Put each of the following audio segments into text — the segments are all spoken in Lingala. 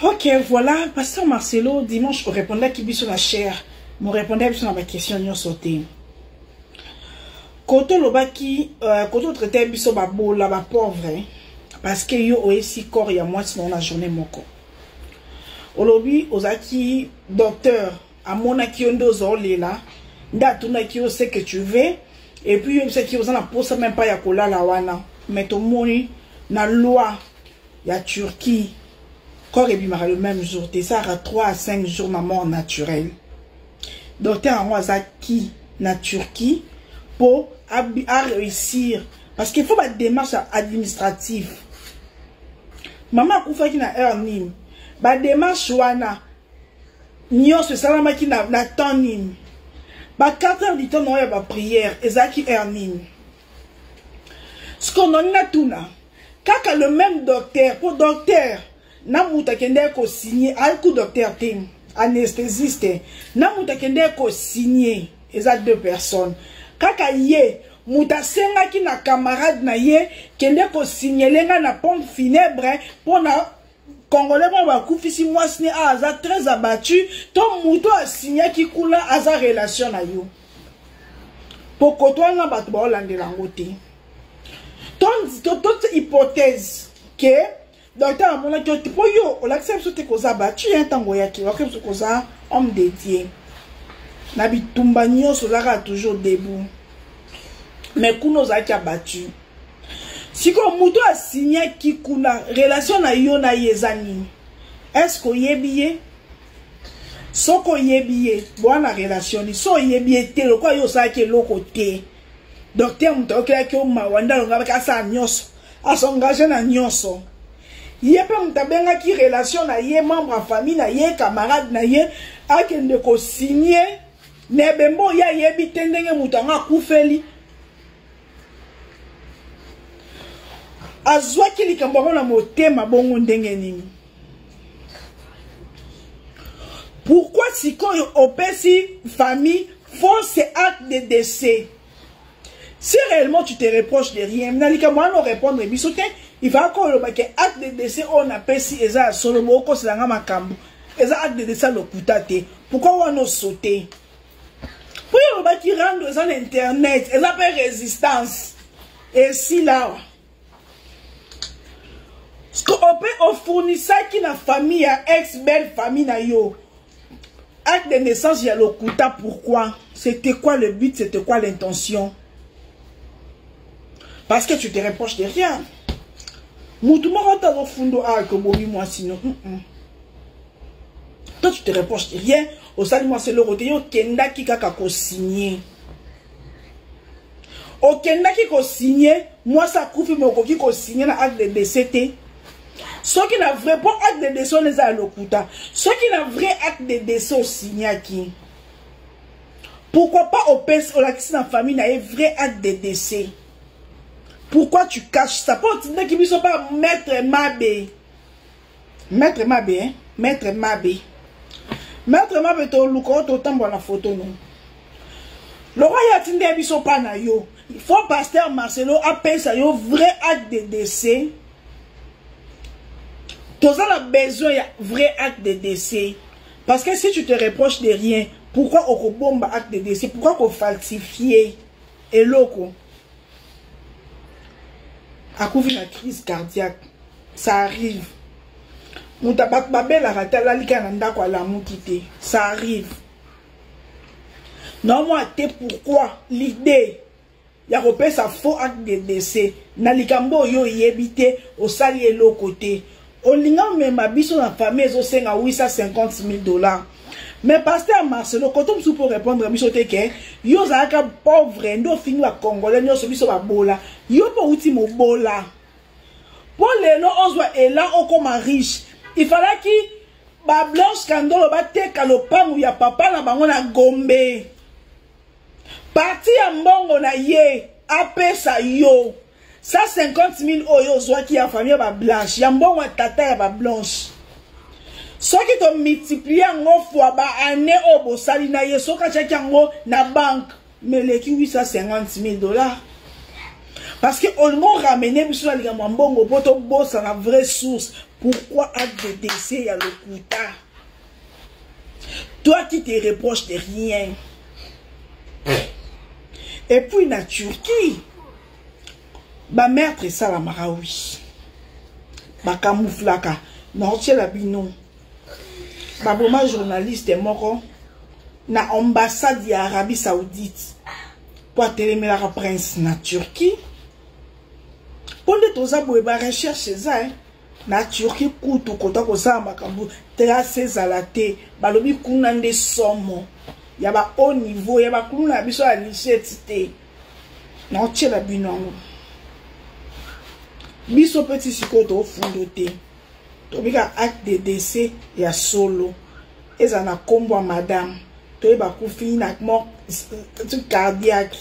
Ok, voilà, Pasteur Marcelo, dimanche, on répondait à qui sur la chair. On répondait sur ma question, nous sauté. Quand on traitait biso babo là bas pauvre, parce que yo aussi corps ya moi sinon la journée moko. Olobi ozaki docteur à mon akiondo zolé là, ndatuna ki sait que tu veux et puis yo sait ki ozana posa même pas ya kola la wana, mais to moni na loi ya Turquie. Corps et bimara le même jour, t'es ça à 3 à 5 jours ma mort naturelle. Docteur en Wazaki na Turquie pour à réussir parce qu'il faut une démarche administrative. Maman koufa ki na earning, ba démarche wana nyos salama ki na tonim. Ba 4 heures du temps no ya ba prière ezaki earning. Ce qu'on en a tout na kaka le même docteur pour docteur na muta kende ko signer alku docteur tim anesthésiste na muta kende ko signer eza 2 personnes kaka ye muta senga ki na camarade na ye kende ko signaler na pompe funèbre pour na congolais ba kufisi mwasni aza très abattu to muto a signer ki kula aza relation na yo poko to na bato ba olandela ngote toute hypothèse que docteur mon a dit pour yo on accepte ce que ça battu un tango ya ki accepte que ça homme dédié na bitumba nyonso la toujours debout mais kuno za ki abattu si ko muto a signé ki kuna relation na yo na yezani est-ce que yebiye soko yebiye bwana relation ni so yebiye te lo kwa yo sa ke lokote docteur muto ke o mawanda longa ka sa nyonso asongaje na nyonso yepe mutabenga ki relation na ye membre en famille na ye camarade na ye akende ko signer ne bembo ya yebi tendenge mutanga kufeli azwa ki likambo na motema bongo ndenge nini. Pourquoi si quand opesi famille font ces actes de décès? Si réellement tu te reproches de rien, répondre, il va encore le acte de décès, on appelle si eza solo moko c'est la makambo. Eza acte de décès le kutate. Pourquoi on a sauté? Pour le qui rendre dans internet, eza pas résistance. Et si là, ce qu'on peut fournir ça qui na famille à ex belle famille na yo. Acte de naissance il y a le kuta pourquoi? C'était quoi le but? C'était quoi l'intention? Parce que tu te reproches de rien. Toi, tu te reproches de rien. Au salut, moi, c'est le rotéo Kenda qui a signé. Au Kenda qui a signé, moi, ça couvre mon qui a signé l'acte de décès. Ceux qui n'ont vrai pas acte de décès, on les a l'okuta. Ceux qui n'ont vrai acte de décès, on signe à qui? Pourquoi pas au PS, au laxi dans la famille, n'a vrai acte de décès? Pourquoi tu caches ça? Pour dire qu'ils ne sont pas maître Mabé. Maître Mabé, hein? Maître Mabé. Maître Mabé, tu as autant de la photo, non? Le roi Yatinde, ils ne sont pas na yo. Il faut Pasteur Marcelo appelle ça yo vrai acte de décès. Tu as besoin de vrai acte de décès. Parce que si tu te reproches de rien, pourquoi on bombe acte de décès? Pourquoi on falsifie? Et loco. À cause de la crise cardiaque, ça arrive. Ça arrive. Non, moi, pourquoi l'idée, il y a repéré ça faux acte de décès. Nalikambo yo yébité au salier l'autre côté. Au lingan même abisso dans la famille, au 850 000 $. Mais Pasteur Marcelo, quand on peut répondre à Michote que yo zaka pauvre ndo fini wa congolais nyo sobiso ba bola yo po uti mo bola pour les no ozwa et là on comme riche il fallait ki ba blanche kandolo ba teka lo pangu ya papa na bango na Gombe parti ya mbongo na ye apesa yo 150 000 oyo zwa ki ya famille ba blanche ya mbongo tata ya ba blanche. Ce qui te multiplie en fois ba année au bosali na yeso ka tchaki yango na banque mais les 850 000 $. Parce que on m'a ramené biso na likambo mbongo poto boss à la vraie source. Pourquoi acte de décès il y a le quota? Toi qui te reproches de rien. Et puis la Turquie, ba maître ça la maraoui. Ba camouflaka, na otie la bino. Ba boma journaliste moko na ambassade ya Arabie Saoudite. Pour téléméla prince na Turquie. Pour les toza boeba recherche ça na Turquie kutu kota ko sa makambu tracer zalate balobi kuna nde somo ya ba haut niveau ya ba kuna biso ya lycée na otie la bino biso petit sikoto fundote to bika acte de décès ya solo eza na kombo a madame to ba kufi na mort cardiaque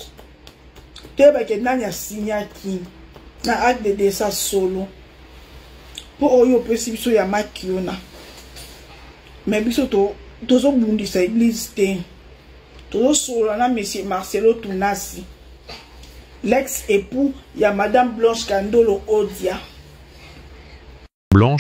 to ba ke nani ya signaki na acte de décès solo pour oyo pesi biso ya makiona mais biso tozo bundisa église te tozo solo na monsieur Marcelo Tunasi l'ex-époux ya madame Blanche Kandolo Odia. Blanche